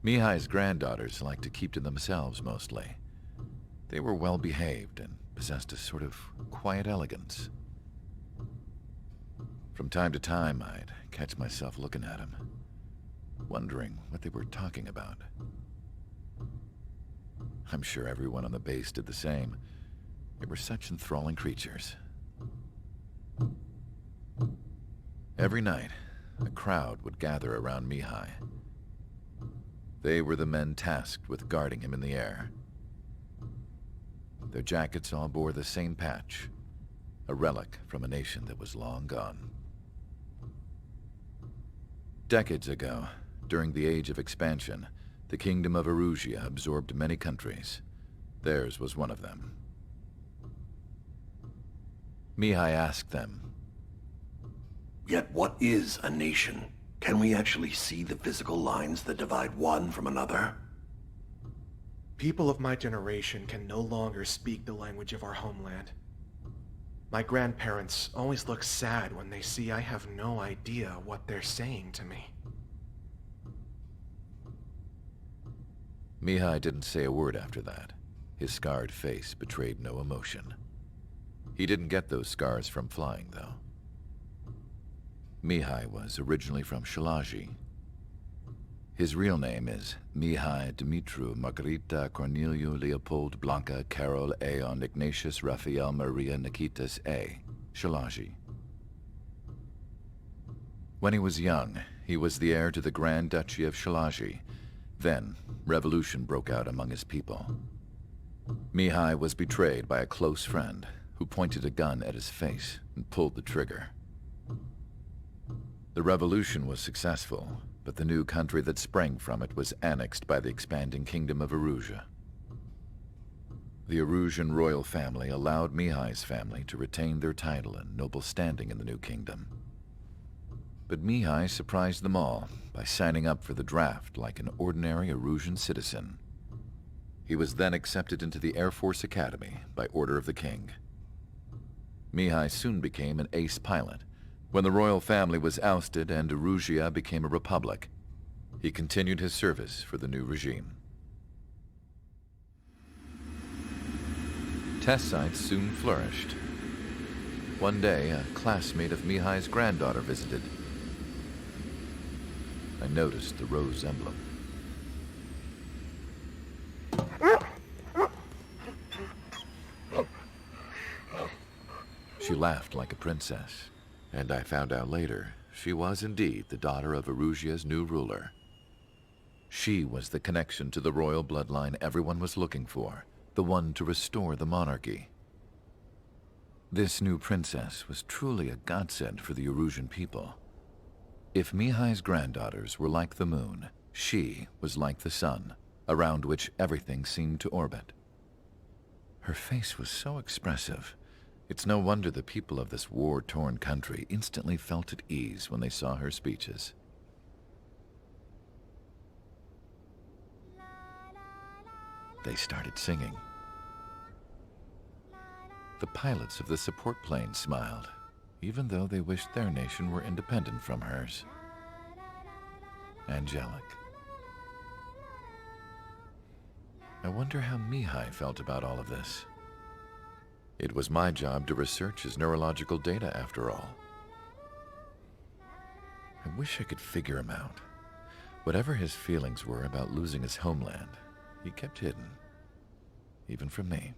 Mihai's granddaughters liked to keep to themselves mostly. They were well behaved and possessed a sort of quiet elegance. From time to time, I'd catch myself looking at them, wondering what they were talking about. I'm sure everyone on the base did the same. They were such enthralling creatures. Every night, a crowd would gather around Mihai. They were the men tasked with guarding him in the air. Their jackets all bore the same patch, a relic from a nation that was long gone. Decades ago, during the Age of Expansion, the Kingdom of Erusia absorbed many countries. Theirs was one of them. Mihai asked them, "Yet what is a nation? Can we actually see the physical lines that divide one from another?" People of my generation can no longer speak the language of our homeland. My grandparents always look sad when they see I have no idea what they're saying to me. Mihai didn't say a word after that. His scarred face betrayed no emotion. He didn't get those scars from flying, though. Mihai was originally from Shalaji. His real name is Mihai Dumitru Margarita Corneliu Leopold Blanca Carol Aeon Ignatius Raphael Maria Nikitas A. Shalaji. When he was young, he was the heir to the Grand Duchy of Shalaji. Then, revolution broke out among his people. Mihai was betrayed by a close friend who pointed a gun at his face and pulled the trigger. The revolution was successful, but the new country that sprang from it was annexed by the expanding Kingdom of Erusia. The Erusian royal family allowed Mihai's family to retain their title and noble standing in the new kingdom. But Mihai surprised them all by signing up for the draft like an ordinary Erusian citizen. He was then accepted into the Air Force Academy by order of the king. Mihai soon became an ace pilot. When the royal family was ousted and Erusia became a republic, he continued his service for the new regime. Test sites soon flourished. One day, a classmate of Mihai's granddaughter visited. I noticed the rose emblem. She laughed like a princess. And I found out later, she was indeed the daughter of Erusia's new ruler. She was the connection to the royal bloodline everyone was looking for, the one to restore the monarchy. This new princess was truly a godsend for the Erusian people. If Mihai's granddaughters were like the moon, she was like the sun, around which everything seemed to orbit. Her face was so expressive. It's no wonder the people of this war-torn country instantly felt at ease when they saw her speeches. They started singing. The pilots of the support plane smiled, even though they wished their nation were independent from hers. Angelic. I wonder how Mihai felt about all of this. It was my job to research his neurological data, after all. I wish I could figure him out. Whatever his feelings were about losing his homeland, he kept hidden, even from me.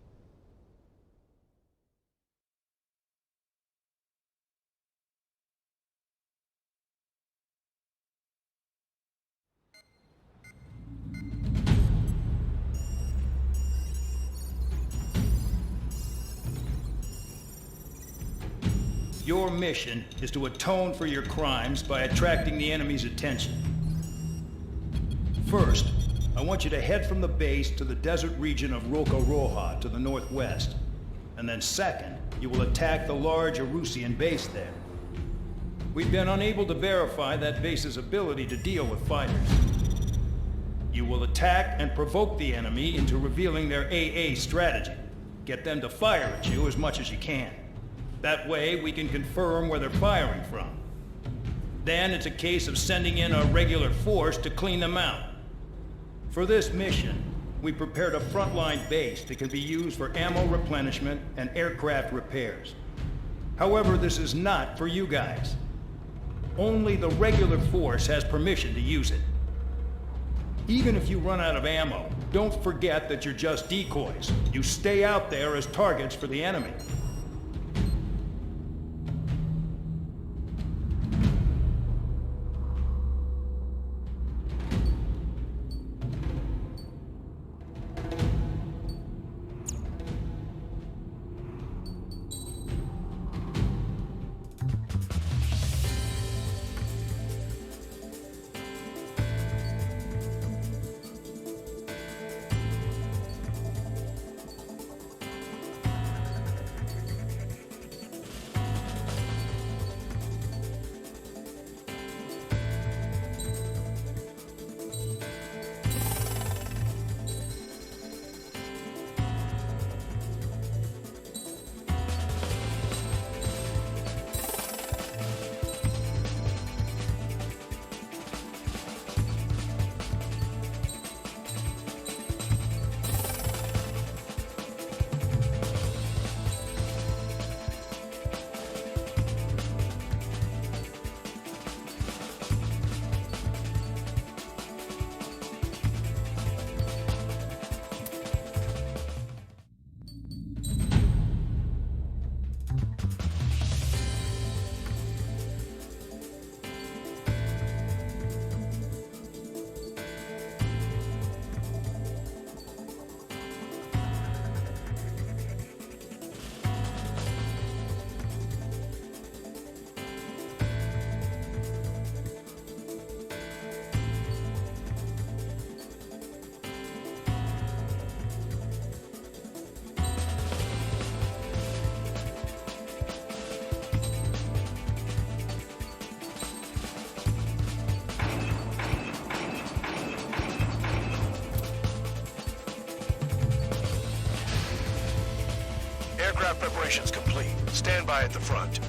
Your mission is to atone for your crimes by attracting the enemy's attention. First, I want you to head from the base to the desert region of Roca Roja to the northwest. And then second, you will attack the large Erusian base there. We've been unable to verify that base's ability to deal with fighters. You will attack and provoke the enemy into revealing their AA strategy. Get them to fire at you as much as you can. That way, we can confirm where they're firing from. Then it's a case of sending in a regular force to clean them out. For this mission, we prepared a frontline base that can be used for ammo replenishment and aircraft repairs. However, this is not for you guys. Only the regular force has permission to use it. Even if you run out of ammo, don't forget that you're just decoys. You stay out there as targets for the enemy. Aircraft preparations complete. Stand by at the front.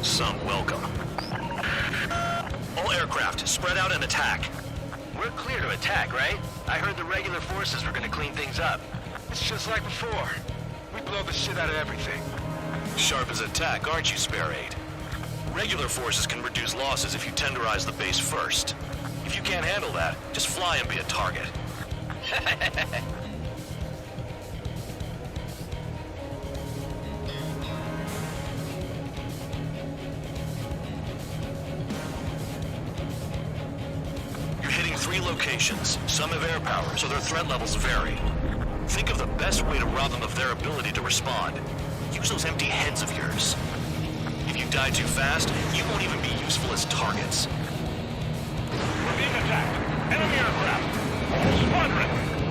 Some welcome. All aircraft, spread out and attack. We're clear to attack, right? I heard the regular forces were gonna clean things up. It's just like before. We blow the shit out of everything. Sharp as attack, aren't you, Spare 8? Regular forces can reduce losses if you tenderize the base first. If you can't handle that, just fly and be a target. You're hitting 3 locations. Some have air power, so their threat levels vary. Think of the best way to rob them of their ability to respond. Use those empty heads of yours. If you die too fast, you won't even be useful as targets. We're being attacked. Enemy aircraft. Whole squadron.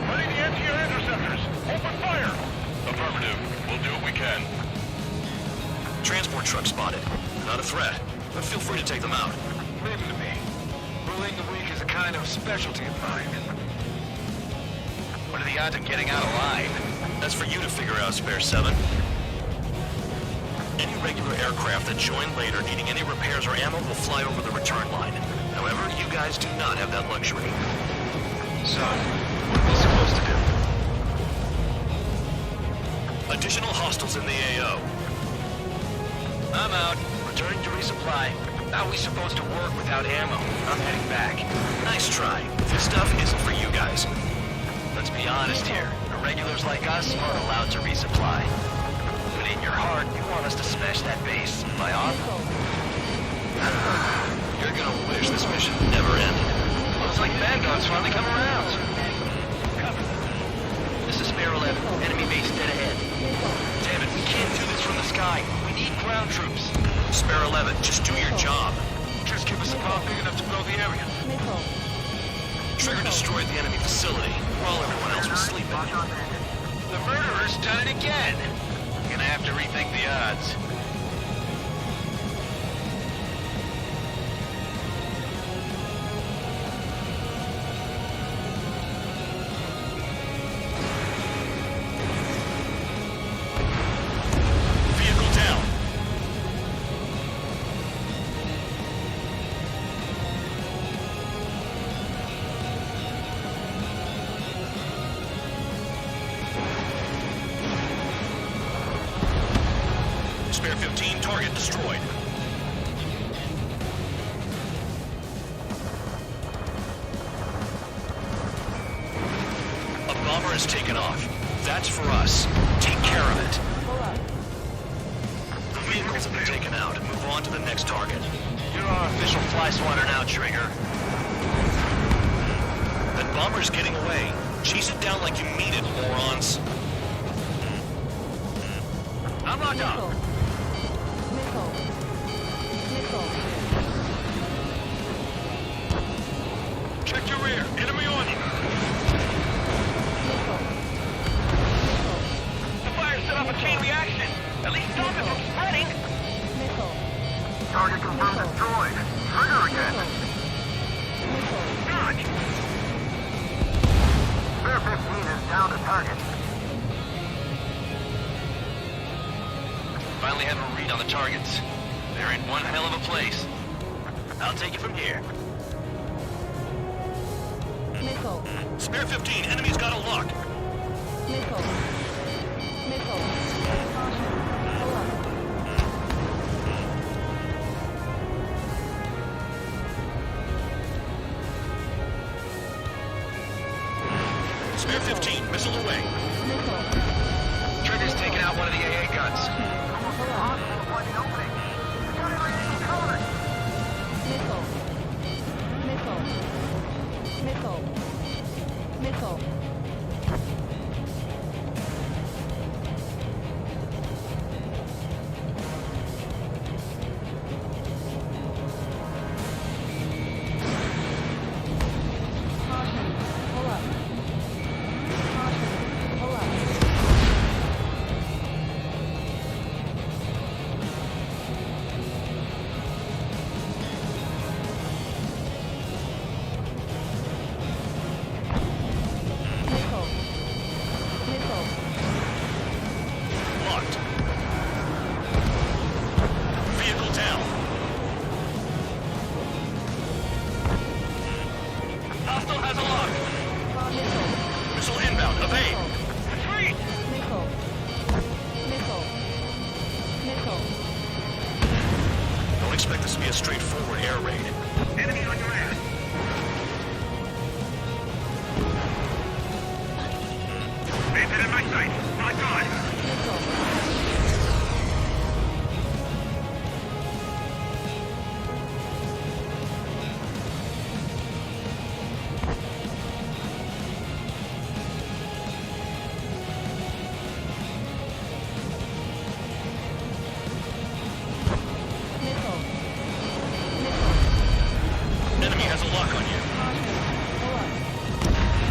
Ready to empty your interceptors. Open fire. Affirmative. We'll do what we can. Transport truck spotted. Not a threat, but feel free to take them out. Leave them to me. Bullying the weak is a kind of specialty of mine. What are the odds of getting out alive? That's for you to figure out, Spare 7. Any regular aircraft that join later needing any repairs or ammo will fly over the return line. However, you guys do not have that luxury. So, what are we supposed to do? Additional hostiles in the AO. I'm out. Returning to resupply. How are we supposed to work without ammo? I'm heading back. Nice try. This stuff isn't for you guys. Let's be honest here. Irregulars like us aren't allowed to resupply. But in your heart, you want us to smash that base. By off? You're gonna wish this mission never ended. Looks like Bandai's finally come around. This is Spare 11. Enemy base dead ahead. Damn it, we can't do this from the sky. We need ground troops. Spare 11, just do your job. Just give us a bomb big enough to blow the area. Trigger destroyed the enemy facility while everyone else was sleeping. The murderer's done it again. Gonna have to rethink the odds. Vehicle down. Spare 15, target destroyed. A bomber has taken off. That's for us. Take care of it. The vehicles have been taken out. Move on to the next target. You're our official fly swatter now, Trigger. That bomber's getting away. Chase it down like you mean it, morons. I'm locked on. Check your rear. Enemy on you. The fire set off a chain reaction. At least stop it from spreading. Target confirmed destroyed. Trigger again. Dodge. Spare 15 is down to target. Finally have a read on the targets. They're in one hell of a place. I'll take it from here. Spare 15, enemy's got a lock. Spare 15, missile away. Trigger's taking out one of the AA guns. Locked. Vehicle down. Hostile has a lock. Missile inbound, evade. Retreat. Don't expect this to be a straightforward air raid. Enemy on your ass. Bandit in my sight. My God. Enemy has a lock on you.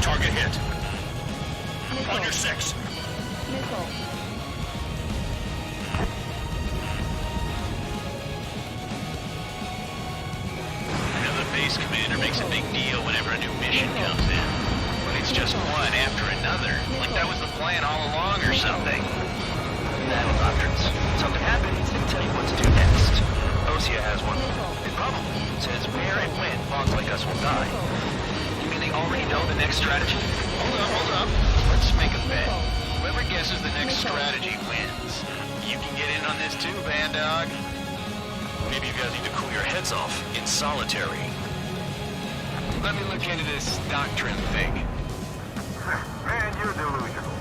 Target hit. On your 6. I know the base commander makes a big deal whenever a new mission comes in. But it's just one after another. Like that was the plan all along or something. Battle doctrines. Something happens, they tell you what to do next. Osea has one. It probably says where and when pawns like us will die. You mean they already know the next strategy? Hold up. Let's make a bet. Whoever guesses the next strategy wins. You can get in on this too, Bandog. Maybe you guys need to cool your heads off in solitary. Let me look into this doctrine thing. Man, you're delusional.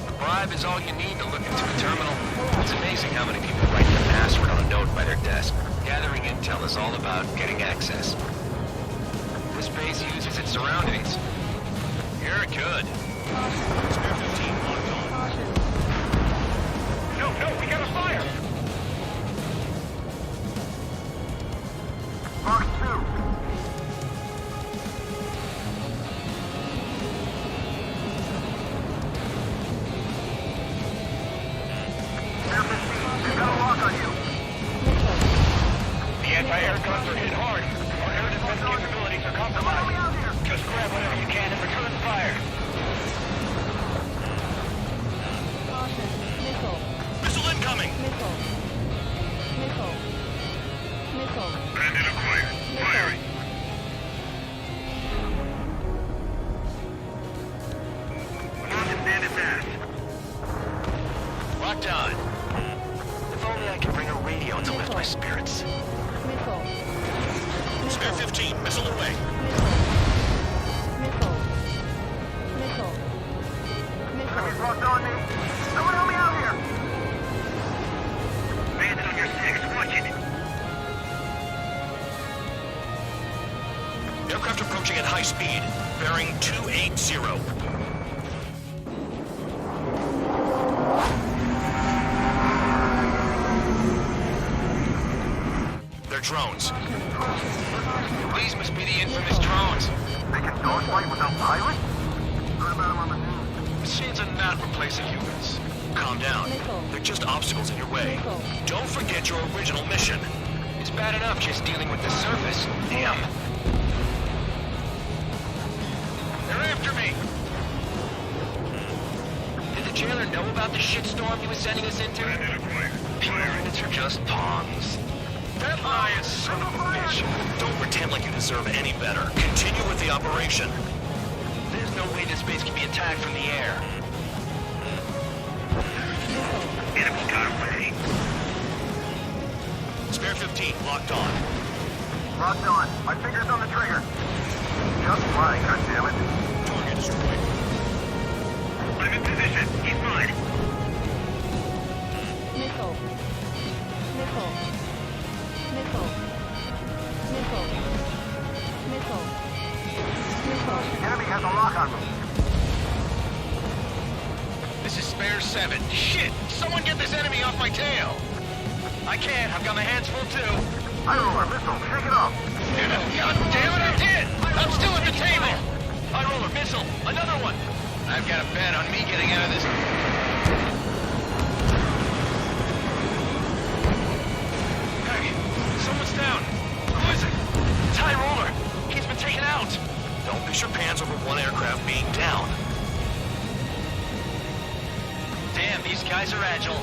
A bribe is all you need to look into a terminal. It's amazing how many people write the password on a note by their desk. Gathering intel is all about getting access. This base uses its surroundings. You're good. Spare 15 locked on. No, we got a fire! Mark 2. The anti-air guns are hit hard. Our air defense capabilities are compromised. Just grab whatever you can and return fire. Missile incoming! Bandit acquired. Firing. Bandit back. Locked on. If only I could bring a radio to lift my spirits. Spare 15, missile away. Enemies locked on me. Someone help me out here. Bandit on your 6. Watch it. Aircraft approaching at high speed. Bearing 280. They're drones. These must be the infamous drones. They can dogfight without pilots? Heard about them on the news. Machines are not replacing humans. Calm down. They're just obstacles in your way. Don't forget your original mission. It's bad enough just dealing with the surface. Damn. They're after me. Did the jailer know about the shitstorm he was sending us into? Pirates are just pawns. That lion son of a bitch. Don't pretend like you deserve any better. Continue with the operation. There's no way this base can be attacked from the air. Enemy got away. Spare 15, locked on. Locked on. My finger's on the trigger. Just fine, goddammit. Target destroyed. I'm in position. He's mine. Enemy has a lock on me. This is spare 7. Shit! Someone get this enemy off my tail! I can't. I've got my hands full too. I roll our missile. Shake it off. God damn it, I did! I'm still at the table! I roll a missile. Another one. I've got a bet on me getting out of this. Hey, someone's down. Who is it? It's High Roller. He's been taken out. Don't piss your pants over one aircraft being down. Damn, these guys are agile.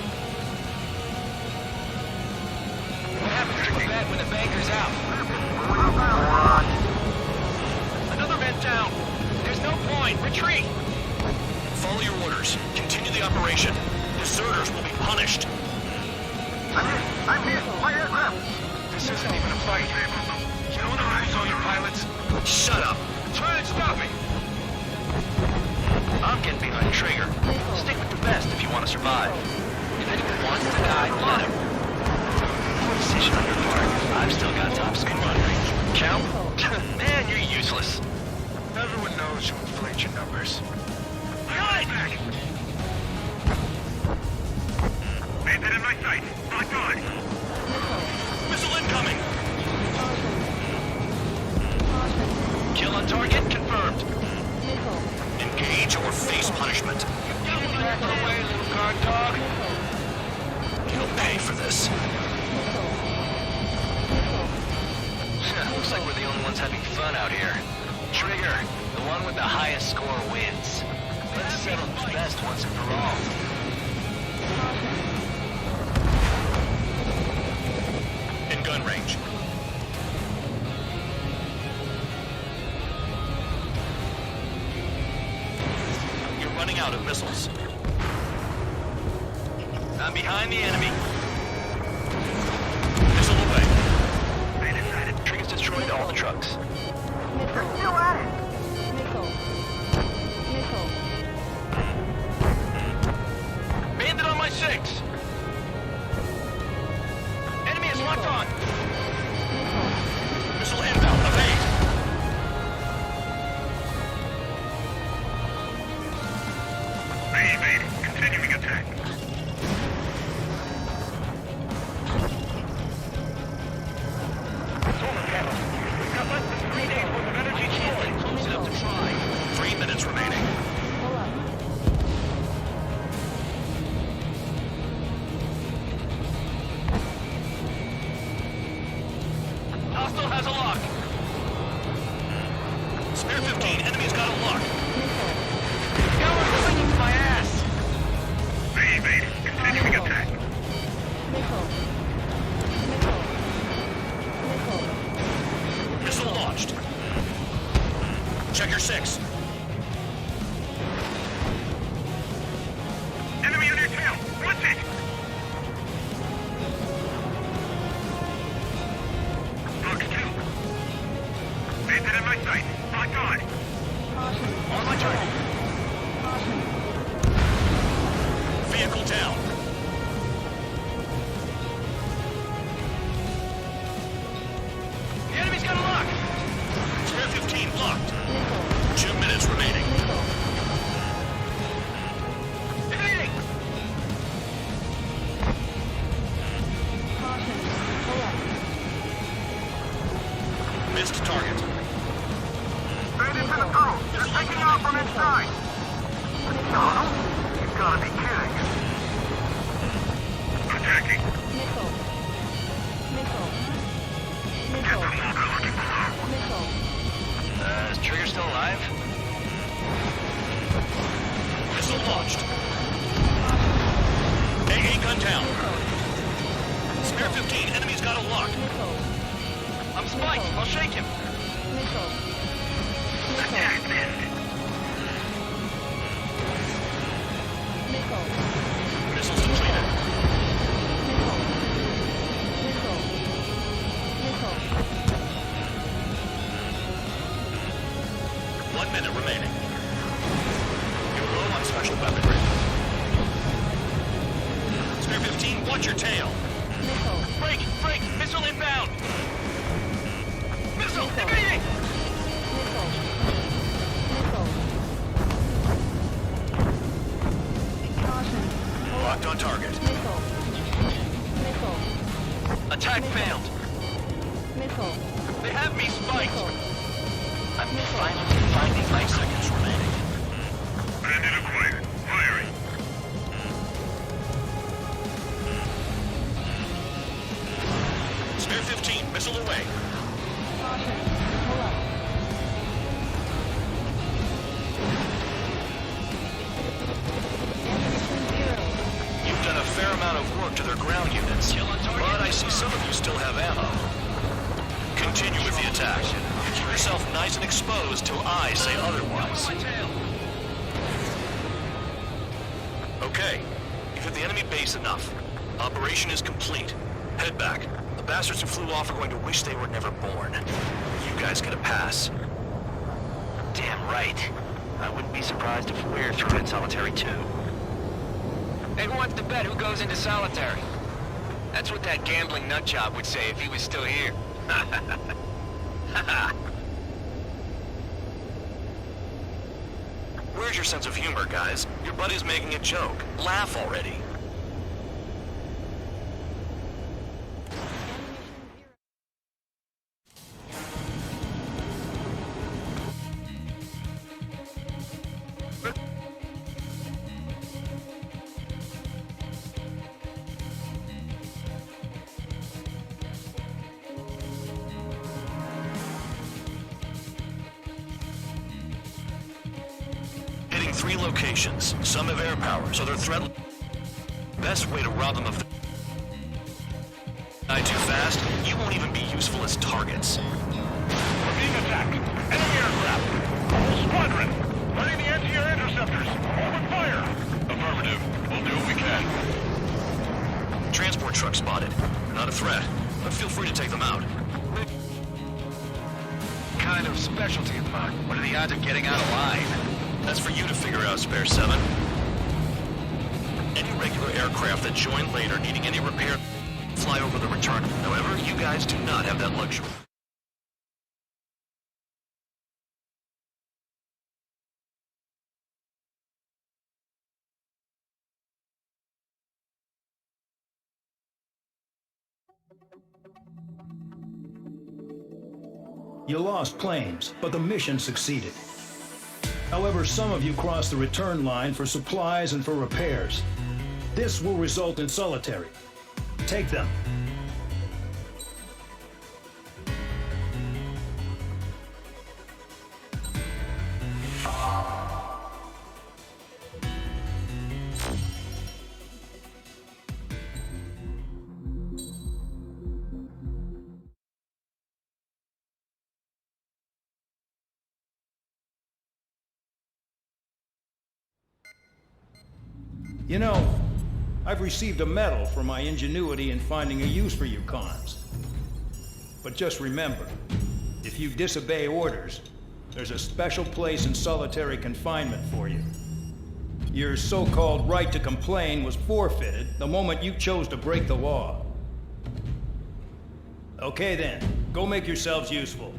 What happens to a bet when the banker's out? Another man down. There's no point. Retreat. Follow your orders. Continue the operation. Deserters will be punished. I'm hit. My aircraft. This isn't even a fight. You know the rules, all you pilots? Shut up. Try and stop me. I'm getting behind the trigger. Stick with the best if you want to survive. If anyone wants to die, let him. Decision on your part. I've still got top speed run range. Count? Man, you're useless. Everyone knows you inflate your numbers. Back. Bandit in my sight. Locked on. Missile incoming. Kill on target confirmed. Engage or face punishment. Back away, little guard dog. You'll pay for this. Looks like we're the only ones having fun out here. Trigger, the one with the highest score wins. Let's settle who's best once and for all. In gun range. You're running out of missiles. I'm behind the enemy. Missile away. Trigger's destroyed all the trucks. You're still at it. Bandit on my 6. Enemy is locked on. Missile inbound. Evade. Evade. Continuing attack. Solar panel. We've got less than 3 days worth of energy stored. Close enough to try. 3 minutes remaining. Locked. 2 minutes remaining. Hitting! Missed target. Straight into the tunnel. They're taking off from inside. Tunnel? You've gotta be kidding. Attacking. Is Trigger still alive? Missile launched. AA gun down. Spare 15, enemy's got a lock. I'm spiked. I'll shake him. Attack missed. Missiles depleted. One minute remaining. You're low on special weaponry. Spare 15, watch your tail. Break! Break! Missile inbound! Missile! Evading! Locked on target. Attack failed. They have me spiked. I'm finally finding my 5 seconds remaining. Bandit acquired. Firing. Spare 15, missile away. You've done a fair amount of work to their ground units, but I see some of you still have ammo. Continue with the attack. Keep yourself nice and exposed till I say otherwise. Okay, you've hit the enemy base enough. Operation is complete. Head back. The bastards who flew off are going to wish they were never born. You guys get a pass. Damn right. I wouldn't be surprised if we're through in solitary too. Hey, who wants to bet who goes into solitary? That's what that gambling nutjob would say if he was still here. Where's your sense of humor, guys? Your buddy's making a joke. Laugh already. Hitting 3 locations. Some have air power, so they're threat. Best way to rob them of the... Die too fast, you won't even be useful as targets. We're being attacked. Enemy aircraft. Whole squadron. Ready the anti-air interceptors. Open fire. Affirmative. We'll do what we can. Transport truck spotted. Not a threat, but feel free to take them out. Kind of specialty of mine. What are the odds of getting out alive? That's for you to figure out, Spare 7. Any regular aircraft that join later needing any repair, fly over the return. However, you guys do not have that luxury. You lost planes, but the mission succeeded. However, some of you crossed the return line for supplies and for repairs. This will result in solitary. Take them. You know, I've received a medal for my ingenuity in finding a use for you cons. But just remember, if you disobey orders, there's a special place in solitary confinement for you. Your so-called right to complain was forfeited the moment you chose to break the law. Okay then, go make yourselves useful.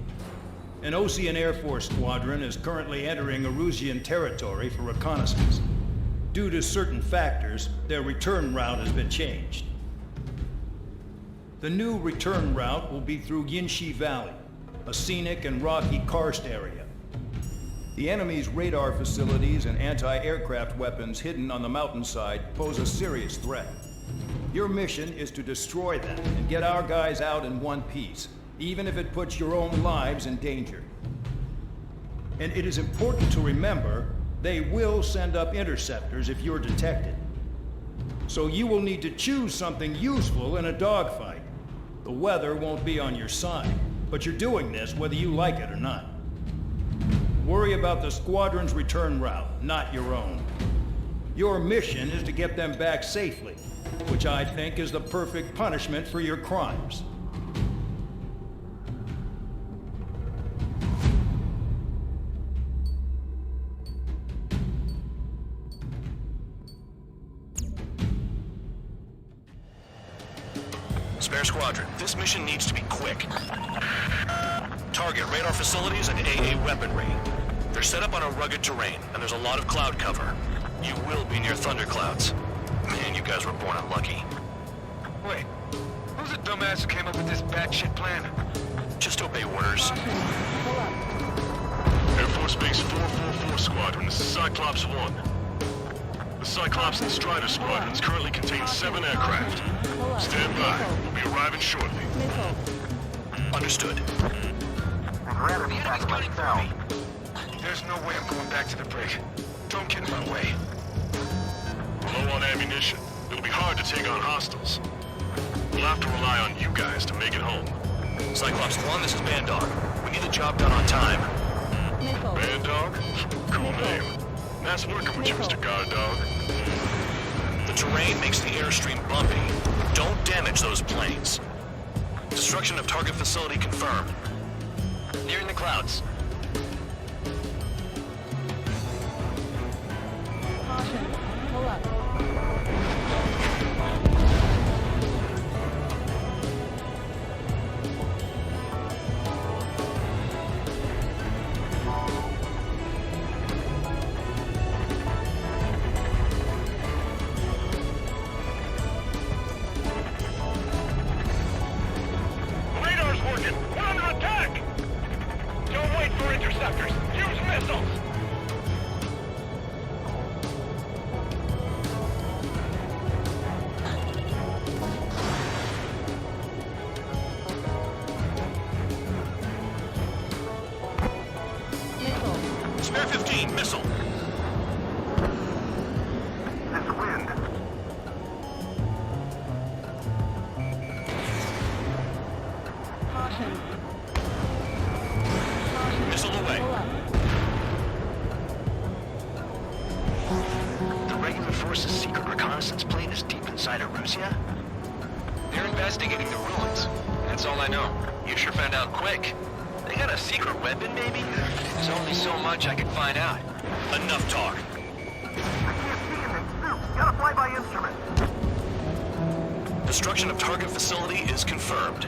An Ocean Air Force squadron is currently entering Erusian territory for reconnaissance. Due to certain factors, their return route has been changed. The new return route will be through Yinshi Valley, a scenic and rocky karst area. The enemy's radar facilities and anti-aircraft weapons hidden on the mountainside pose a serious threat. Your mission is to destroy them and get our guys out in one piece, even if it puts your own lives in danger. And it is important to remember, they will send up interceptors if you're detected. So you will need to choose something useful in a dogfight. The weather won't be on your side, but you're doing this whether you like it or not. Worry about the squadron's return route, not your own. Your mission is to get them back safely, which I think is the perfect punishment for your crimes. Spare Squadron, this mission needs to be quick. Target radar facilities and AA weaponry. They're set up on a rugged terrain, and there's a lot of cloud cover. You will be near thunderclouds. Man, you guys were born unlucky. Wait, who's the dumbass who came up with this batshit plan? Just obey orders. Air Force Base 444 Squadron, this is Cyclops 1. The Cyclops and Strider Squadrons currently contain 7 aircraft. Stand by. We'll be arriving shortly. Understood. I'd rather be back myself. There's no way I'm going back to the brig. Don't get in my way. We're low on ammunition. It'll be hard to take on hostiles. We'll have to rely on you guys to make it home. Cyclops 1, this is Bandai. We need the job done on time. Bandog? Cool name. Nice working with you, Mr. Guard Dog. The terrain makes the airstream bumpy. Don't damage those planes. Destruction of target facility confirmed. Nearing the clouds. Caution. Pull up. Radar's working! We're under attack! Don't wait for interceptors! Use missiles! Spare 15, missile. This wind. Caution. Missile away. Pull up. The regular force's secret reconnaissance plane is deep inside Erusia? They're investigating the ruins. That's all I know. You sure found out quick. They got a secret weapon, maybe? There's only so much I can find out. Enough talk. Gotta fly by instrument. Destruction of target facility is confirmed.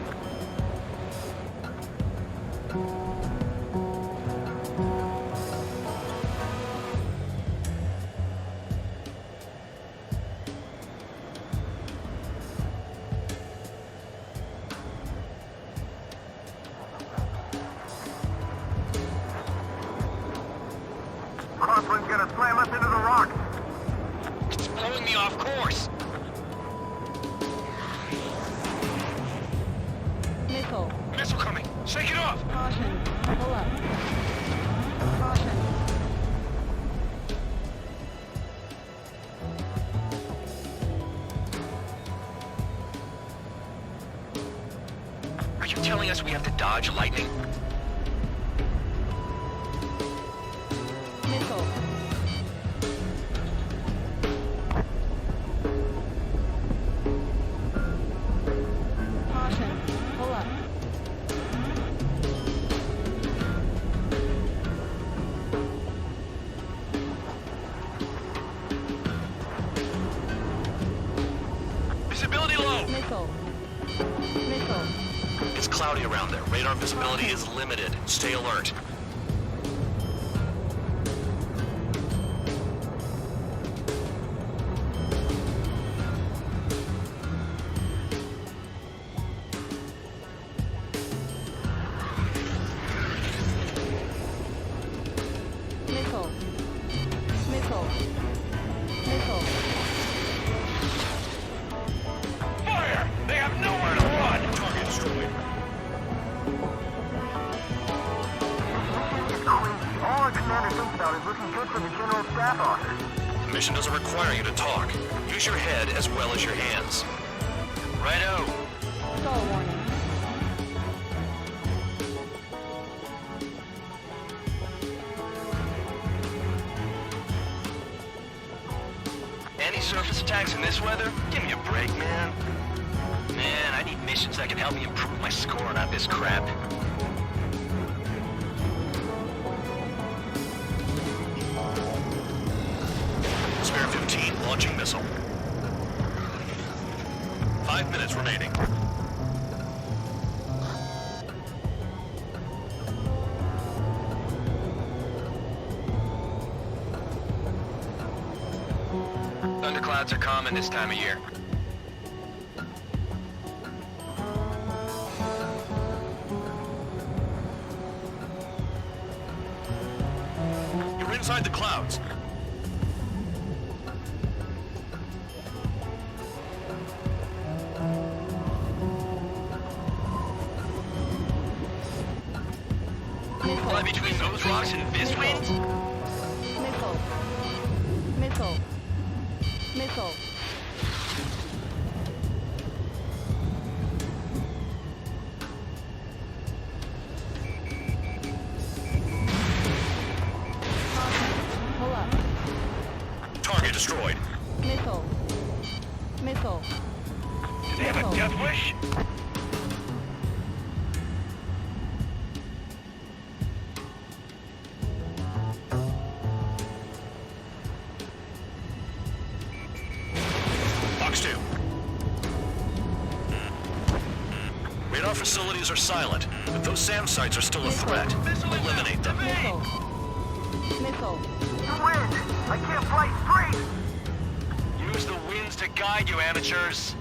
Crosswind's gonna slam us into the rocks. It's blowing me off course. Missile. Missile coming. Shake it off. Caution. Pull up. Caution. Are you telling us we have to dodge lightning? Missile. Caution. Pull up. Visibility low. Missile. Missile. It's cloudy around there. Radar visibility is limited. Stay alert. Missile. Missile. Missile. Fire! They have nowhere to run! Target destroyed. All our commander thinks about is looking good for the general staff office. The mission doesn't require you to talk. Use your head as well as your hands. Righto. Stall warning. Any surface attacks in this weather? Give me a break, man. Man, I need missions that can help me improve my score, not this crap. Spare 15, launching missile. 5 minutes remaining. Thunderclouds are common this time of year. You're inside the clouds. Fly between those rocks and this wind? Missile. Missile. Missile. Pull up. Target destroyed. Missile. Missile. Do they have a death wish? Box 2. Radar facilities are silent, but those SAM sites are still a threat. Eliminate them. Missile. Missile. You win! I can't fly straight! Use the winds to guide you, amateurs.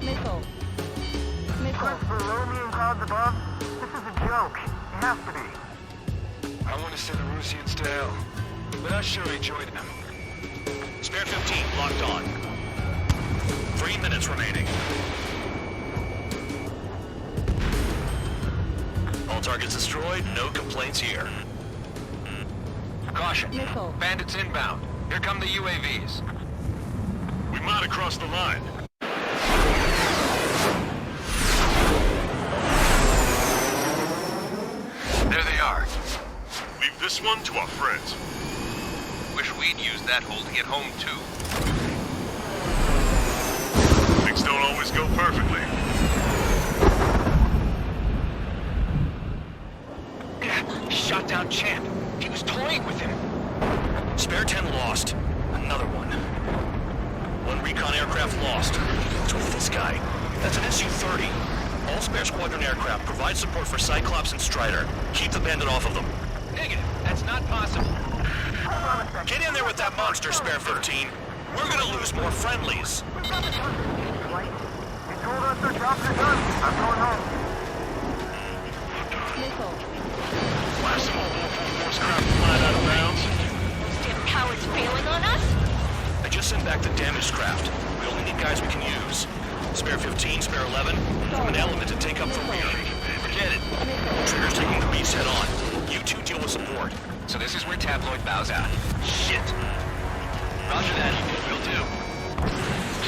Missile. Missile. Below me and clouds above? This is a joke. It has to be. I want to send the Russians to hell, but I'll surely join them. Spare 15 locked on. 3 minutes remaining. All targets destroyed, no complaints here. Caution. Missile. Bandits inbound. Here come the UAVs. We might have crossed the line. There they are. Leave this one to our friends. Wish we'd used that hole to get home, too. Things don't always go perfectly. Shot down Champ. He was toying with him. Spare 10 lost. Another one. One recon aircraft lost. What's with this guy? That's an Su-30. All spare squadron aircraft provide support for Cyclops and Strider. Keep the bandit off of them. Negative. That's not possible. Get in there with that monster, Spare 15. We're gonna lose more friendlies. Right? You told us their jobs are done. I'm going home. Missile. Blast some more Force craft flying out of bounds. Damn cowards failing on us? I just sent back the damaged craft. We only need guys we can use. Spare 15, Spare 11, form an element to take up the rear. Forget it. Trigger's taking the beast head on. You two deal with support. So this is where Tabloid bows out. Shit. Roger that. Will do.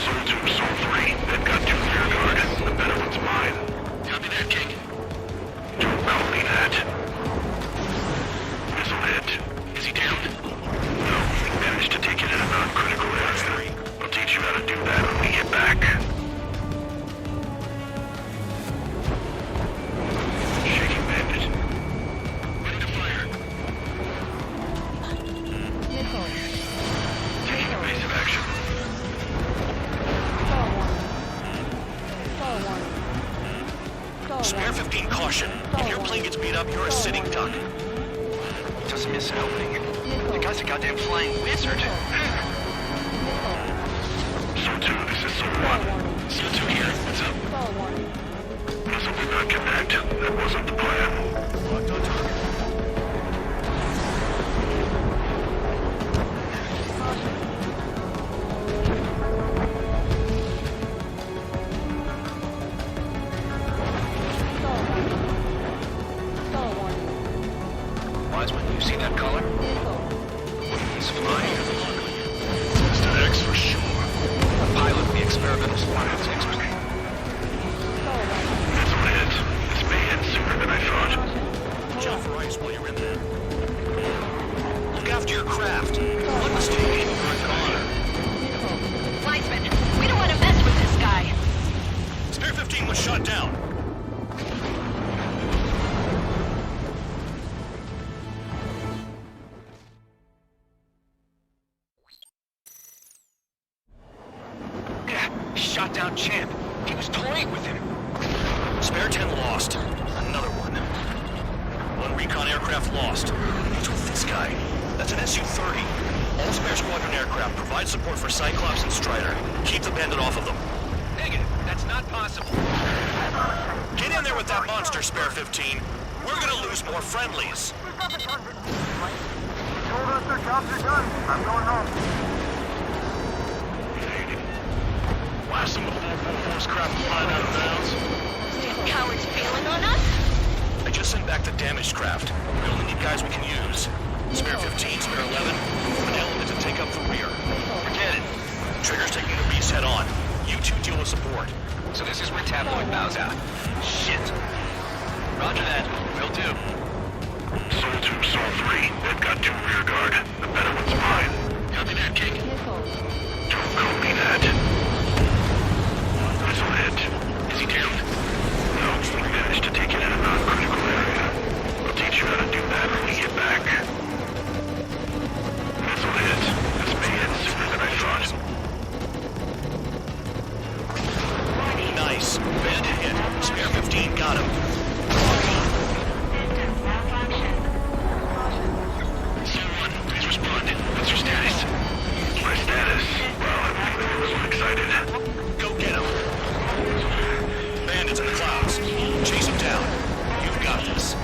Soul 2, Soul 3. They've got 2 rear guard. The better one's mine. Copy that, King. Don't copy that. Missile hit. Is he down? No, managed to take it in a non-critical area. I'll teach you how to do that when we get back. Spare 15 caution. If your plane gets beat up, you're a sitting duck. Just miss an opening. The guy's a goddamn flying wizard. So-2, this is So-1. So-2 here. What's up? So we not connect. That wasn't the plan. Locked on target. Wiseman, you see that color? He's flying. Mr. X for sure. The pilot of the experimental squadron's X-plane. That's what it is. This may end sooner than I thought. Jump for ice while you're in there. Look after your craft. One mistake, you're a goner. Wiseman, we don't want to mess with this guy. Spare 15 was shot down. Shot down Champ. He was toying with him. Spare 10 lost. Another one. One recon aircraft lost. What's with this guy? That's an Su-30. All spare squadron aircraft provide support for Cyclops and Strider. Keep the bandit off of them. Negative. That's not possible. Get in there with that monster, Spare 15. We're gonna lose more friendlies. We've got the target. They told us their jobs are done. I'm going home. Why some of the 444's craft flying out of bounds? Cowards failing on us? I just sent back the damaged craft. We only need guys we can use. Spare 15, Spare 11, an element to take up the rear. Forget it. Trigger's taking the beast head on. You two deal with support. So this is where Tabloid bows out. Shit. Roger that. Will do. Soul 2, Soul 3. They've got 2 rear guard. The better one's mine. Copy that, King. Don't copy that. Missile hit. Is he down? No, we managed to take it in a non-critical area. I'll teach you how to do that when we get back. Missile hit. This may end sooner than I thought. Nice. Bandit hit. Spare 15 got him. So-1, please respond. What's your status? My status? Well, I'm feeling a little excited. Go get him. Bandits in the clouds. Chase him down. You've got this.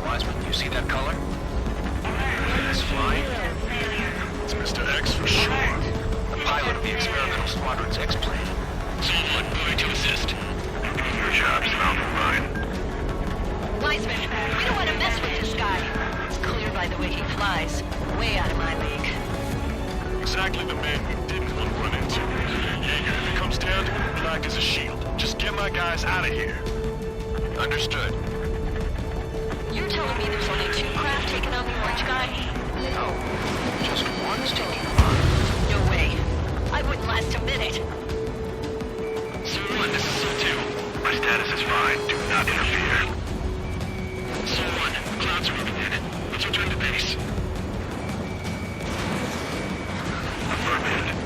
Wiseman, you see that color? He's flying. It's Mr. X for sure. The pilot of the experimental squadron's X-plane. So-1, moving to assist. You're doing your job, so I'll do mine. Wiseman, we don't want to mess with this guy. It's clear by the way he flies. Way out of my league. Exactly the man we didn't want to run into. Jaeger, if it comes down to it, black as a shield. Just get my guys out of here. Understood. You're telling me there's only 2 craft taking on the orange guy? No. Just one's taking him on. No way. I wouldn't last a minute. So-1, this is So-2. My status is fine. Do not interfere. So-1, clouds are moving in. Let's return to base. Affirmative.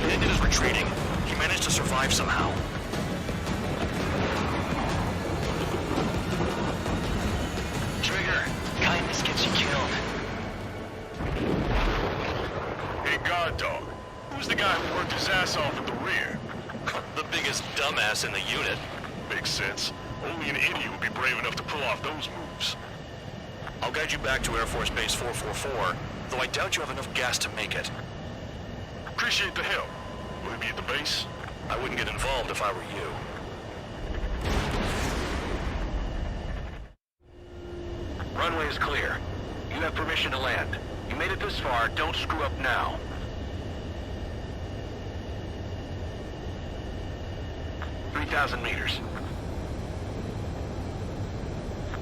Bandit is retreating. He managed to survive somehow. Trigger, kindness gets you killed. Hey, guard dog. Who's the guy who worked his ass off at the rear? The biggest dumbass in the unit. Makes sense. Only an idiot would be brave enough to pull off those moves. I'll guide you back to Air Force Base 444, though I doubt you have enough gas to make it. Appreciate the help. Will he be at the base? I wouldn't get involved if I were you. Runway is clear. You have permission to land. You made it this far, don't screw up now. "3,000 meters.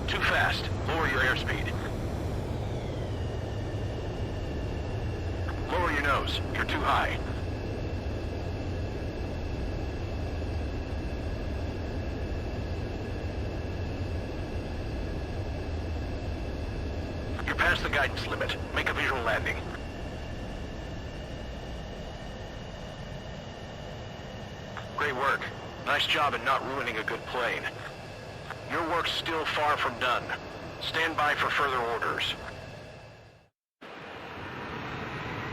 Too fast. Lower your airspeed. Lower your nose. You're too high. You're past the guidance limit. Make a visual landing. Great work. Nice job in not ruining a good plane. Your work's still far from done. Stand by for further orders.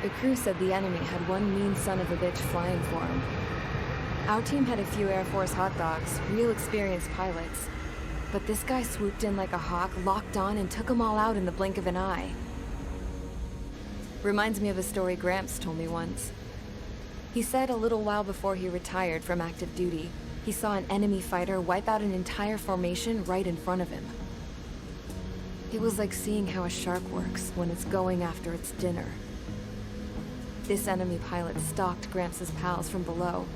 The crew said the enemy had one mean son of a bitch flying for him. Our team had a few Air Force hot dogs, real experienced pilots. But this guy swooped in like a hawk, locked on, and took them all out in the blink of an eye. Reminds me of a story Gramps told me once. He said a little while before he retired from active duty, he saw an enemy fighter wipe out an entire formation right in front of him. It was like seeing how a shark works when it's going after its dinner. This enemy pilot stalked Gramps' pals from below,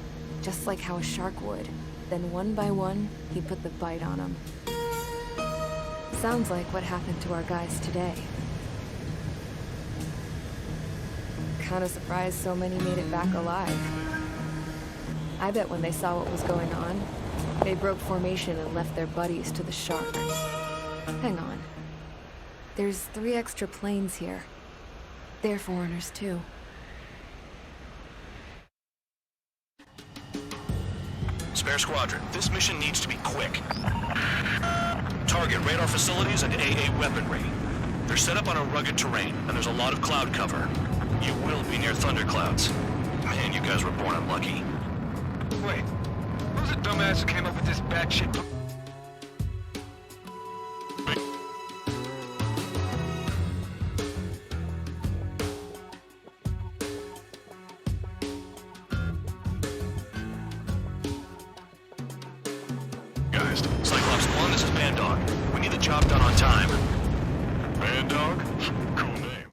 just like how a shark would. Then one by one, he put the bite on them. Sounds like what happened to our guys today. Kinda surprised so many made it back alive. I bet when they saw what was going on, they broke formation and left their buddies to the shark. Hang on. There's 3 extra planes here. They're foreigners too. Spare Squadron, this mission needs to be quick. Target radar facilities and AA weaponry. They're set up on a rugged terrain, and there's a lot of cloud cover. You will be near thunderclouds. Man, you guys were born unlucky. Wait, who's the dumbass who came up with this batshit? Guys, Cyclops 1, this is Bandai. We need the job done on time. Bandog? Cool name.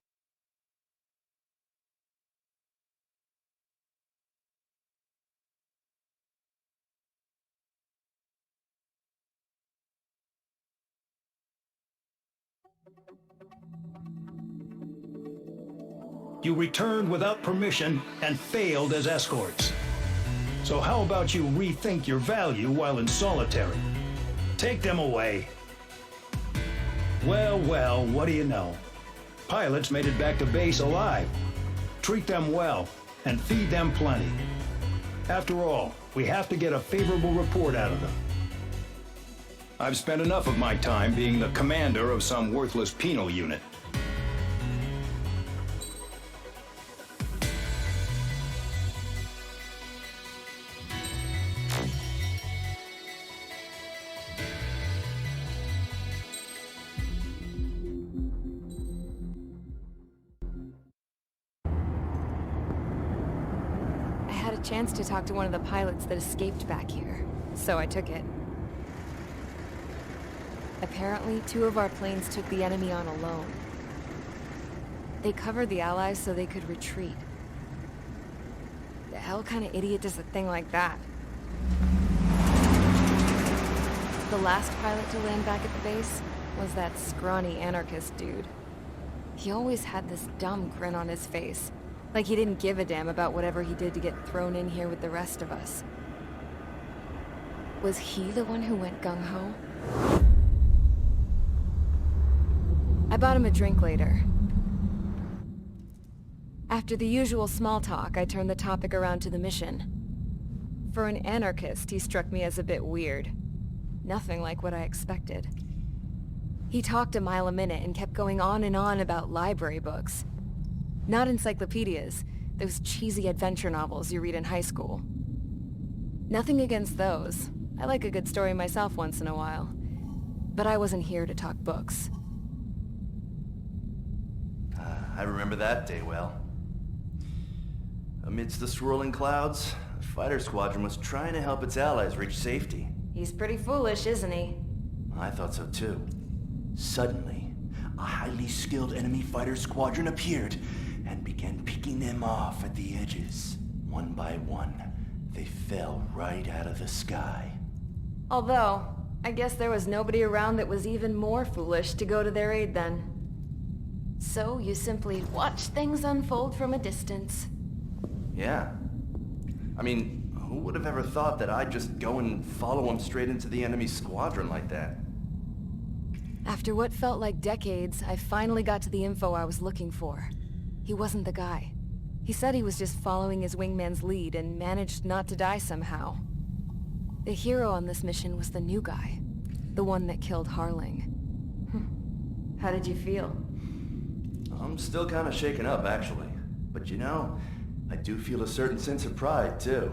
You returned without permission and failed as escorts. So how about you rethink your value while in solitary? Take them away. Well, well, what do you know? Pilots made it back to base alive. Treat them well and feed them plenty. After all, we have to get a favorable report out of them. I've spent enough of my time being the commander of some worthless penal unit. I had a chance to talk to one of the pilots that escaped back here, so I took it. Apparently, 2 of our planes took the enemy on alone. They covered the Allies so they could retreat. The hell kind of idiot does a thing like that? The last pilot to land back at the base was that scrawny anarchist dude. He always had this dumb grin on his face, like he didn't give a damn about whatever he did to get thrown in here with the rest of us. Was he the one who went gung-ho? I bought him a drink later. After the usual small talk, I turned the topic around to the mission. For an anarchist, he struck me as a bit weird. Nothing like what I expected. He talked a mile a minute and kept going on and on about library books. Not encyclopedias, those cheesy adventure novels you read in high school. Nothing against those. I like a good story myself once in a while. But I wasn't here to talk books. I remember that day well. Amidst the swirling clouds, the fighter squadron was trying to help its allies reach safety. He's pretty foolish, isn't he? I thought so too. Suddenly, a highly skilled enemy fighter squadron appeared and began picking them off at the edges. One by one, they fell right out of the sky. Although, I guess there was nobody around that was even more foolish to go to their aid then. So you simply watch things unfold from a distance. Yeah. I mean, who would have ever thought that I'd just go and follow him straight into the enemy squadron like that? After what felt like decades, I finally got to the info I was looking for. He wasn't the guy. He said he was just following his wingman's lead and managed not to die somehow. The hero on this mission was the new guy. The one that killed Harling. How did you feel? I'm still kind of shaken up, actually. But you know, I do feel a certain sense of pride, too.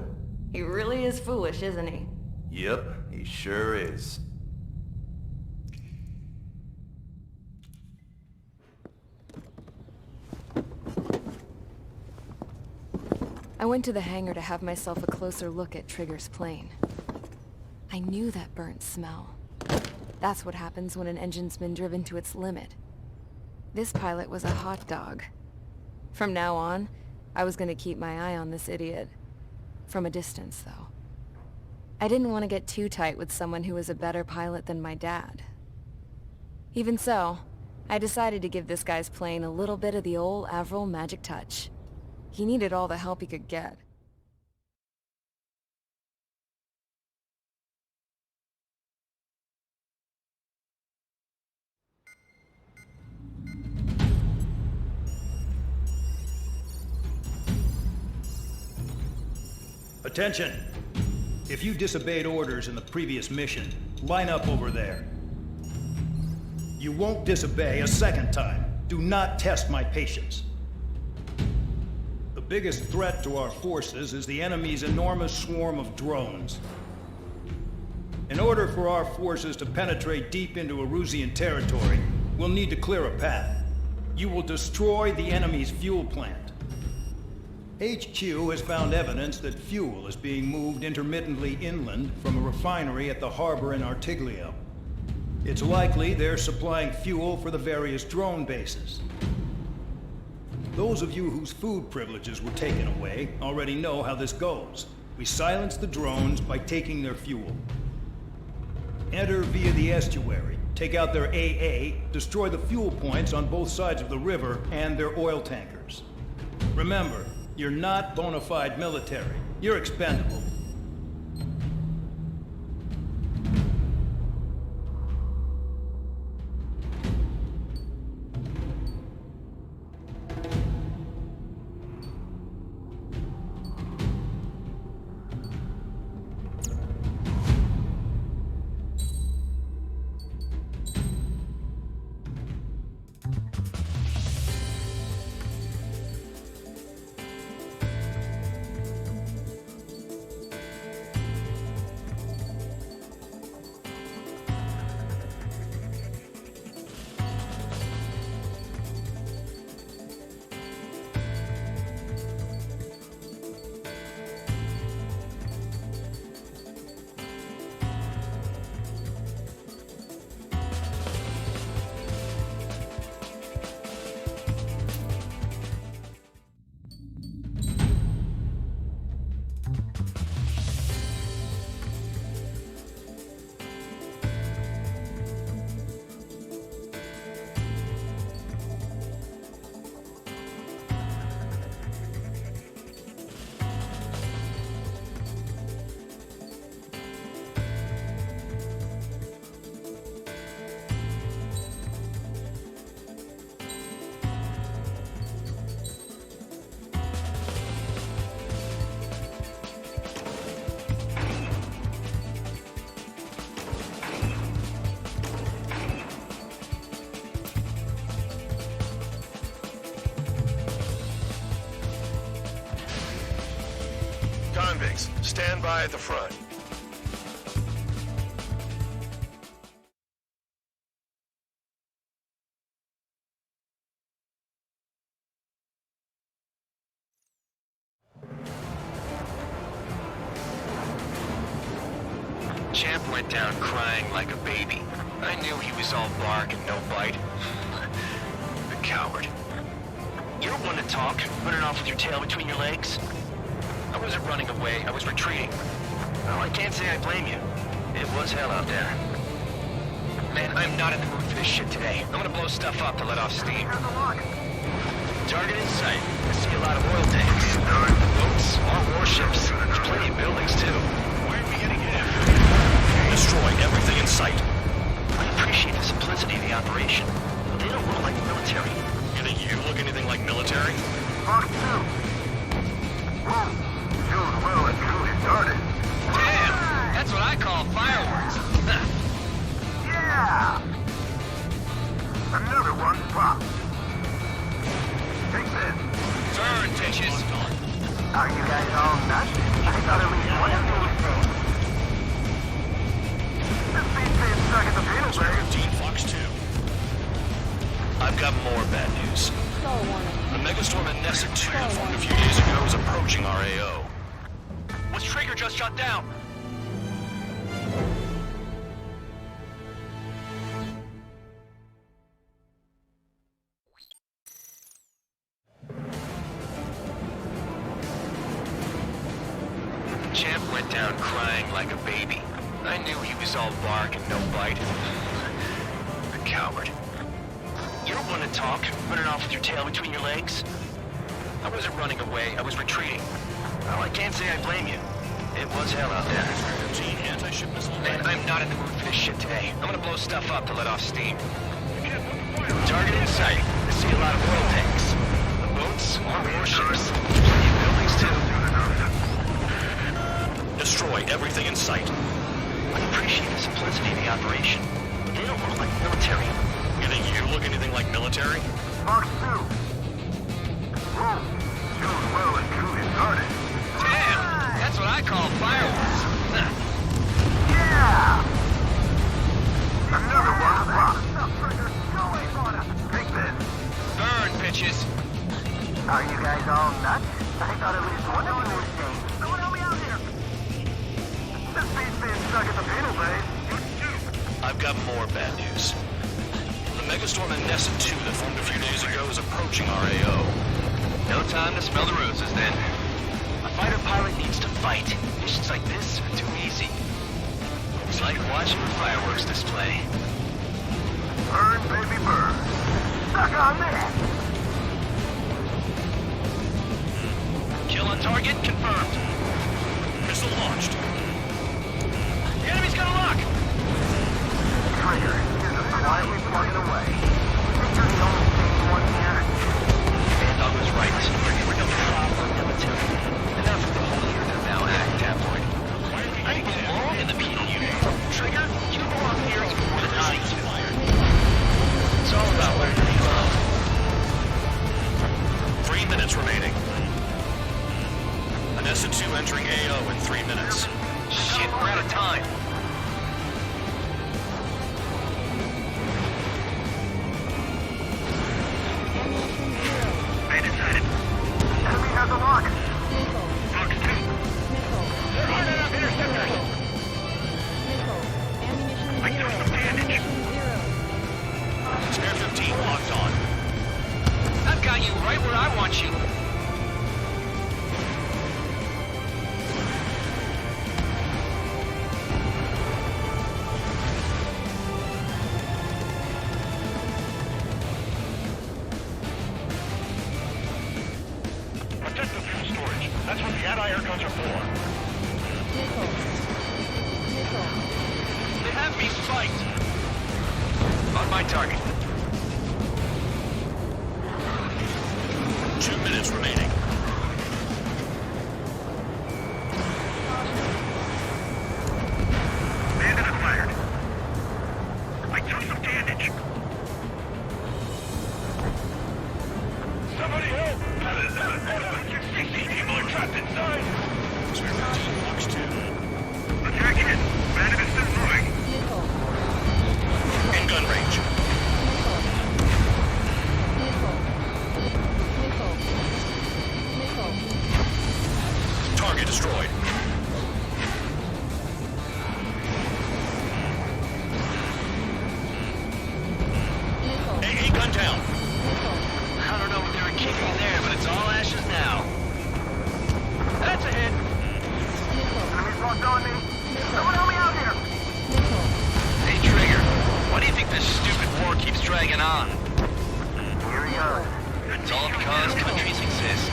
He really is foolish, isn't he? Yep, he sure is. I went to the hangar to have myself a closer look at Trigger's plane. I knew that burnt smell. That's what happens when an engine's been driven to its limit. This pilot was a hot dog. From now on, I was gonna keep my eye on this idiot. From a distance, though. I didn't want to get too tight with someone who was a better pilot than my dad. Even so, I decided to give this guy's plane a little bit of the old Avril magic touch. He needed all the help he could get. Attention! If you disobeyed orders in the previous mission, line up over there. You won't disobey a second time. Do not test my patience. The biggest threat to our forces is the enemy's enormous swarm of drones. In order for our forces to penetrate deep into Erusian territory, we'll need to clear a path. You will destroy the enemy's fuel plant. HQ has found evidence that fuel is being moved intermittently inland from a refinery at the harbor in Artiglio. It's likely they're supplying fuel for the various drone bases. Those of you whose food privileges were taken away already know how this goes. We silence the drones by taking their fuel. Enter via the estuary, take out their AA, destroy the fuel points on both sides of the river and their oil tankers. Remember, you're not bona fide military. You're expendable. Convicts, stand by at the front. Champ went down crying like a baby. I knew he was all bark and no bite. The coward. You're one to talk, running off with your tail between your legs. I wasn't running away, I was retreating. Well, I can't say I blame you. It was hell out there. Man, I'm not in the mood for this shit today. I'm gonna blow stuff up to let off steam. Target in sight. I see a lot of oil tanks. Boats, more warships. There's plenty of buildings, too. Where are we getting hit? Destroy everything in sight. I appreciate the simplicity of the operation, but they don't look like the military. You think you look anything like military? Mark 2. Whoa. Dude, well and truly started. Damn! That's what I call fireworks. Yeah! Another one popped. Take this. Turn, bitches. Are you guys all nuts? I thought at least one of you was safe. This beats being stuck at the penal bay. 15 Fox 2. I've got more bad news. Stall warning. A megastorm in Nessa 2 formed a few days ago is approaching our AO. Was Trigger just shut down? Champ went down crying like a baby. I knew he was all bark and no bite. A coward. You don't want to talk, running off with your tail between your legs? I wasn't running away, I was retreating. Well, I can't say I blame you. It was hell out there. 15 anti-ship missile. And I'm not in the mood for this shit today. I'm gonna blow stuff up to let off steam. Target in sight. I see a lot of oil tanks. The boats, more warships. Plenty of buildings, too. Destroy everything in sight. I appreciate the simplicity of the operation. They don't look like military. You think you look anything like military? Fox 2. Whoa. Doing well and truly started. Damn! That's what I call fireworks. Yeah! Another one popped. Take this. Burn, bitches. Are you guys all nuts? I thought at least one of you was safe. Someone help me out here. This beats being stuck at the penal bay. I've got more bad news. The megastorm in Nessa 2 that formed a few days ago is approaching our AO. No time to smell the roses, then. A fighter pilot needs to fight. Missions like this are too easy. It's like watching a fireworks display. Burn, baby, burn. Suck on that. Kill on target confirmed. Missile launched. The enemy's gonna lock. Trigger, here's a quietly plugging away. You're the only thing you want here. Bandai was right. We're no proper military. Enough of the holier than thou act, tabloid. I belong in the penal unit. Trigger, you belong here for the night. It's all about where you belong. 3 minutes remaining. Nessa 2 entering AO in 3 minutes. Shit, we're out of time. They decided. Enemy has a lock. Fox 2. There aren't enough interceptors. I took some damage. Spare 15 locked on. I've got you right where I want you. Protect the fuel storage. That's what the anti-air guns are for. They have me spiked. On my target. 2 minutes remaining. Bandit acquired. I took some damage. Somebody help! 16 people are trapped inside! Spare 15 Fox 2. Attack in! Bandit is still moving. In gun range. Target destroyed. AA gun down. I don't know what they were kicking there, but it's all ashes now. That's a hit. Enemy's locked on me. Someone help me out here. Hey, Trigger. Why do you think this stupid war keeps dragging on? Here he goes. It's all because countries exist.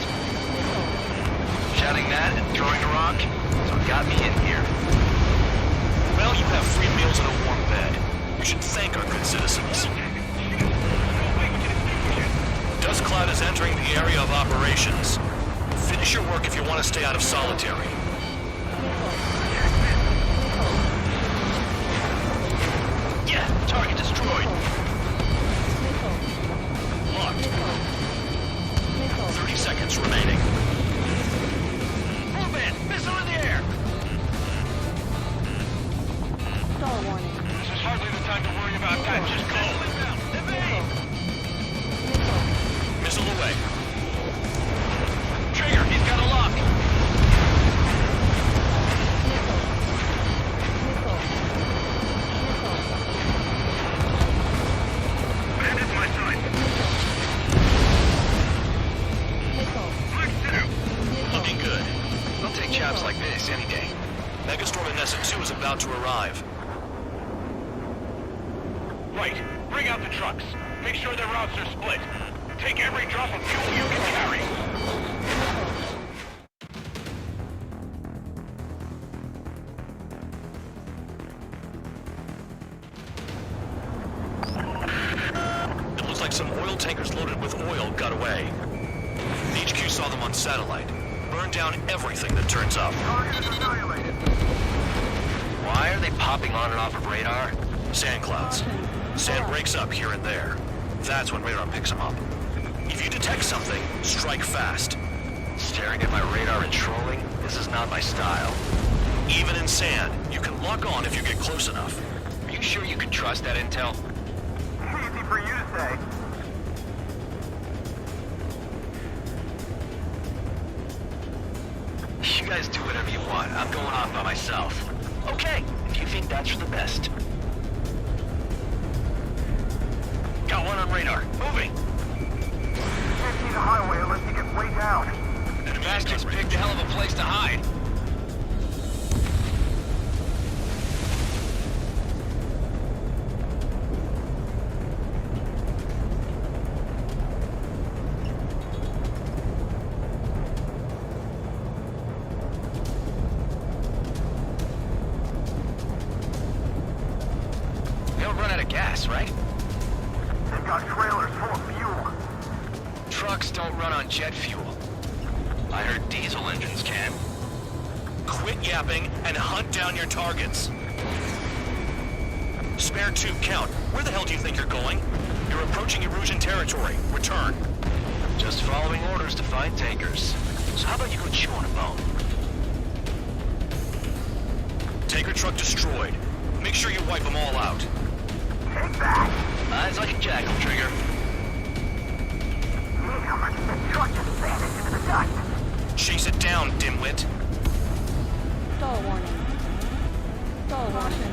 Shouting that and throwing a rock is what got me in here. Well, you have free meals and a warm bed. You should thank our good citizens. Dust Cloud is entering the area of operations. Finish your work if you want to stay out of solitary. need chaps like this any day. Megastorm and Nessa 2 is about to arrive. Right. Bring out the trucks. Make sure their routes are split. Take every drop of fuel you can carry. It looks like some oil tankers loaded with oil got away. The HQ saw them on satellite. Burn down everything that turns up. Why are they popping on and off of radar? Sand clouds. Sand breaks up here and there. That's when radar picks them up. If you detect something, strike fast. Staring at my radar and trolling? This is not my style. Even in sand, you can lock on if you get close enough. Are you sure you can trust that intel? Easy for you to say. You guys do whatever you want. I'm going off by myself. Okay, if you think that's for the best. Got one on radar. Moving. Can't see the highway unless you get way down. The bastards picked a hell of a place to hide. They'll run out of gas, right? They've got trailers full of fuel. Trucks don't run on jet fuel. I heard diesel engines can. Quit yapping and hunt down your targets. Spare 2, count. Where the hell do you think you're going? You're approaching Erusian territory. Return. Just following orders to find tankers. So how about you go chew on a bone? Tanker truck destroyed. Make sure you wipe them all out. Take that. Eyes like a jackal, Trigger. Damn, the truck just vanished into the dust. Chase it down, dimwit. Stall warning. Stall warning.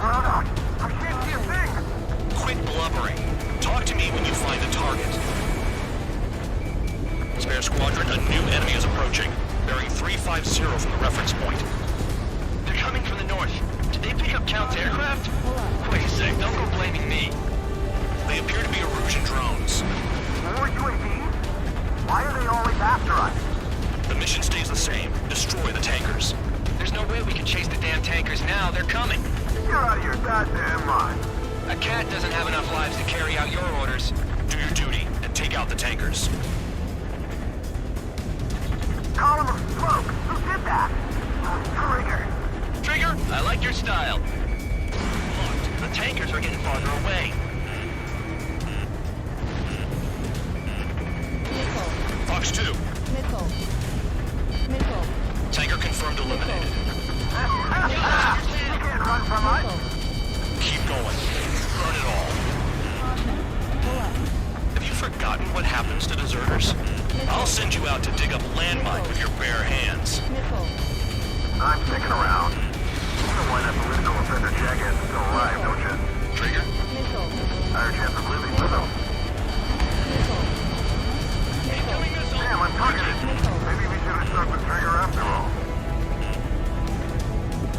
I can't see a thing. Quit blubbering. Talk to me when you find the target. Spare squadron, a new enemy is approaching. Bearing 350 from the reference point. They're coming from the north. Did they pick up Count's aircraft? Wait a sec, don't go blaming me. They appear to be Erusian drones. More UAVs? Why are they always after us? The mission stays the same. Destroy the tankers. There's no way we can chase the damn tankers now. They're coming. You're out of your goddamn mind. A cat doesn't have enough lives to carry out your orders. Do your duty and take out the tankers. Column of smoke. Who did that? Trigger. Trigger, I like your style. Look, the tankers are getting farther away. Missile. Fox 2. Missile. Missile. Tanker confirmed eliminated. You can't run from us. Missile. Keep going. Burn it all. Caution. Pull up. Have you forgotten what happens to deserters? I'll send you out to dig up landmine with your bare hands. Missile. I'm sticking around. You know why that political offender jackass is still alive, don't you? Trigger? Missile. Higher chance of living with him. Missile. Missile. Damn, I'm targeted. Missile. Maybe we should have stuck with Trigger after all.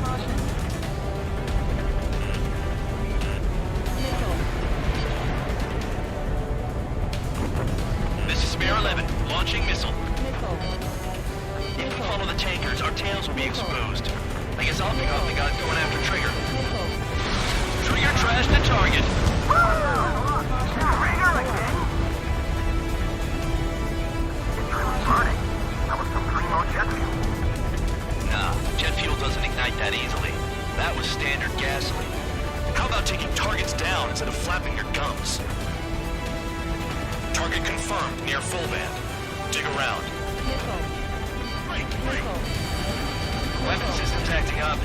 Caution. Missile. This is Spare 11, launching missile. Missile. If we follow the tankers, our tails will be exposed. I guess I'll pick off the guys going after Trigger. Missile. Trigger trashed the target. Trigger again? It's really burning. That was some primo jet fuel. Nah, jet fuel doesn't ignite that easily. That was standard gasoline. How about taking targets down instead of flapping your gums? Target confirmed near full band. Dig around. Missile. Right. Missile. Weapon system's acting up.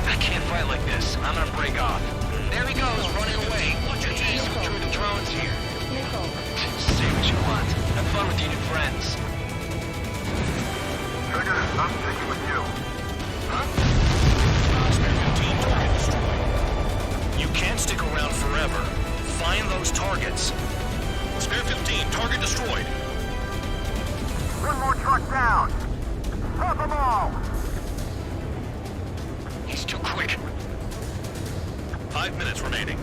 I can't fight like this. I'm gonna break off. There he goes, running away. Jeez, who drew the drones here? Missile. Say what you want. Have fun with your new friends. Trigger, targets. Spare 15, target destroyed. One more truck down. Pop them all. He's too quick. 5 minutes remaining.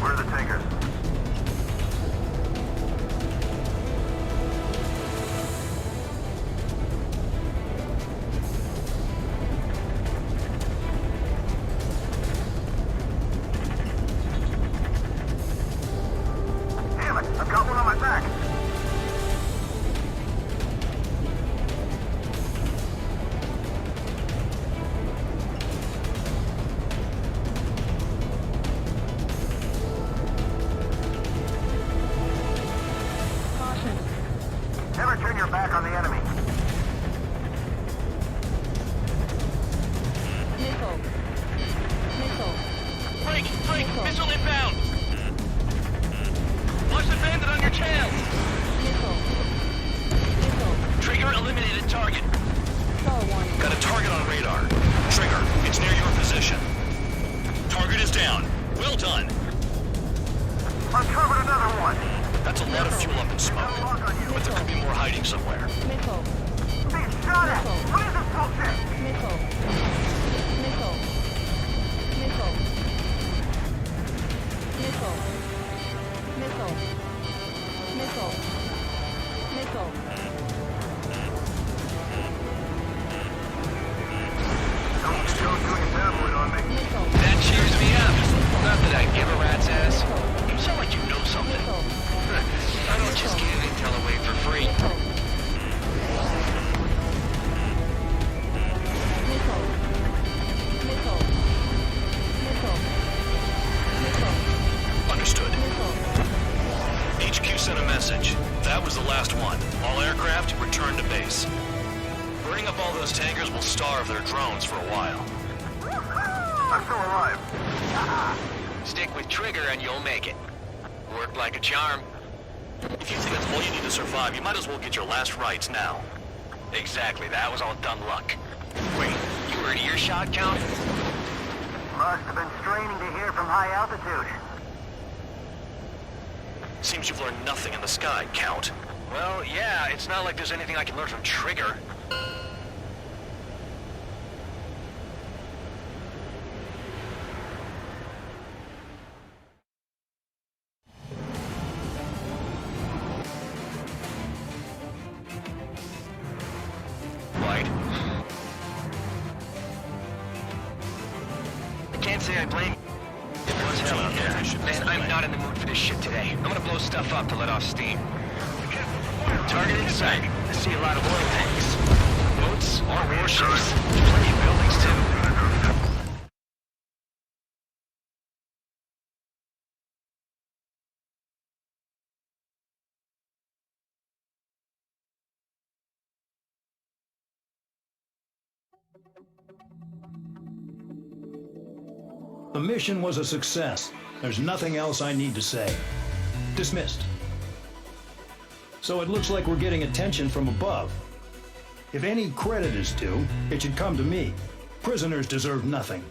Where are the tankers? Damn it, I've got one on my back. Caution. Never turn your back on the enemy. Missile. Missile. Break! Missile inbound! Watch the bandit on your tail! Missile. Missile. Trigger eliminated target. Star warning. Got a target on radar. Trigger, it's near your position. Target is down. Well done. Uncovered another one. That's a lot of fuel up in smoke. But there could be more hiding somewhere. Missile. Being shot at. Missile. What is this bullshit? Missile. Missile. Missile. Missile. Missile. Missile. Missile. Don't you go doing a tabloid on me. Missile. That cheers me up. Not that I give a rat's ass. You sound like you know something. Missile. I don't just give intel away for free. Missile. Missile. Missile. Missile. Missile. Understood. Missile. HQ sent a message. That was the last one. All aircraft, return to base. Burning up all those tankers will starve their drones for a while. I'm still alive. Stick with Trigger and you'll make it. Worked like a charm. If you think that's all you need to survive, you might as well get your last rites now. Exactly, that was all dumb luck. Wait, you were at earshot count? Must have been straining to hear from high altitude. Seems you've learned nothing in the sky, Count. Well, yeah, it's not like there's anything I can learn from Trigger. Right? I can't say I blame you. It was hell out there. Man, I'm not in the mood for this shit today. I'm gonna blow stuff up to let off steam. Target in sight. I see a lot of oil tanks. Boats or warships. Plenty of buildings, too. The mission was a success. There's nothing else I need to say. Dismissed. So it looks like we're getting attention from above. If any credit is due, it should come to me. Prisoners deserve nothing.